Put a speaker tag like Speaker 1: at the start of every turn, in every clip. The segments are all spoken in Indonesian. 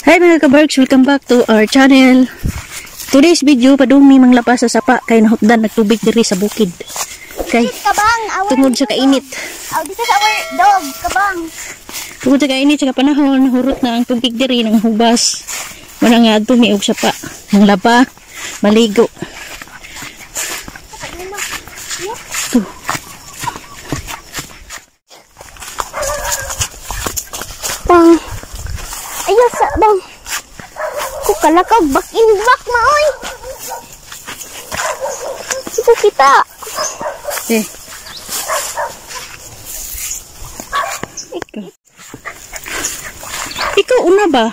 Speaker 1: Hi mga kabarks, welcome back to our channel. Today's video, padung may manglapas sa sapa kay nahutdan nagtubig diri sa bukid. Kay tungod sa kainit.
Speaker 2: Dito sa our dog, kabang.
Speaker 1: Tungod sa kainit sa panahon, hurot na ang tubig diri ng hubas. Wala nga adto miog sapa, ng laba, maligo.
Speaker 2: Bang. Ayos sa bang. Kukalakaw back in back maoy. Ito kita.
Speaker 1: Ikaw una ba?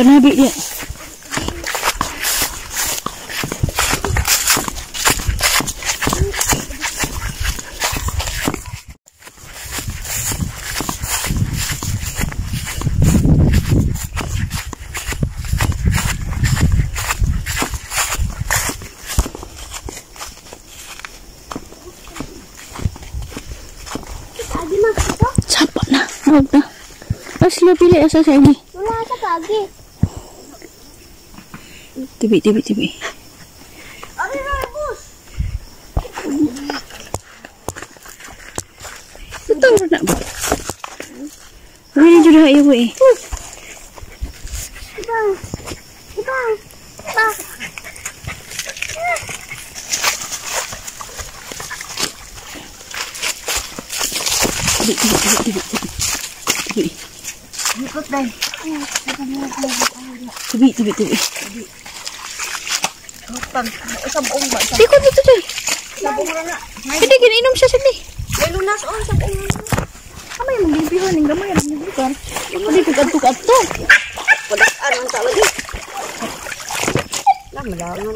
Speaker 1: Panabi dia. Sapa na, huwag na. Sila pili asa sa ini.
Speaker 2: Wala sa pagi.
Speaker 1: Tibi.
Speaker 2: Ano na, bus?
Speaker 1: Ito na ba? Hindi na dyan ayaw eh.
Speaker 2: Ibang.
Speaker 1: Tibi.
Speaker 2: Ikot dahil.
Speaker 1: Tibi.
Speaker 2: Sabong ba?
Speaker 1: Ikot dito dyan.
Speaker 2: Sabong na.
Speaker 1: Hindi, ginainom siya sini.
Speaker 2: May lunas on, sabong na.
Speaker 1: Kamay, magbibihan ng gamay. Magbibihan. Hindi ko kadto.
Speaker 2: Padasaan ang talaga. Malangan.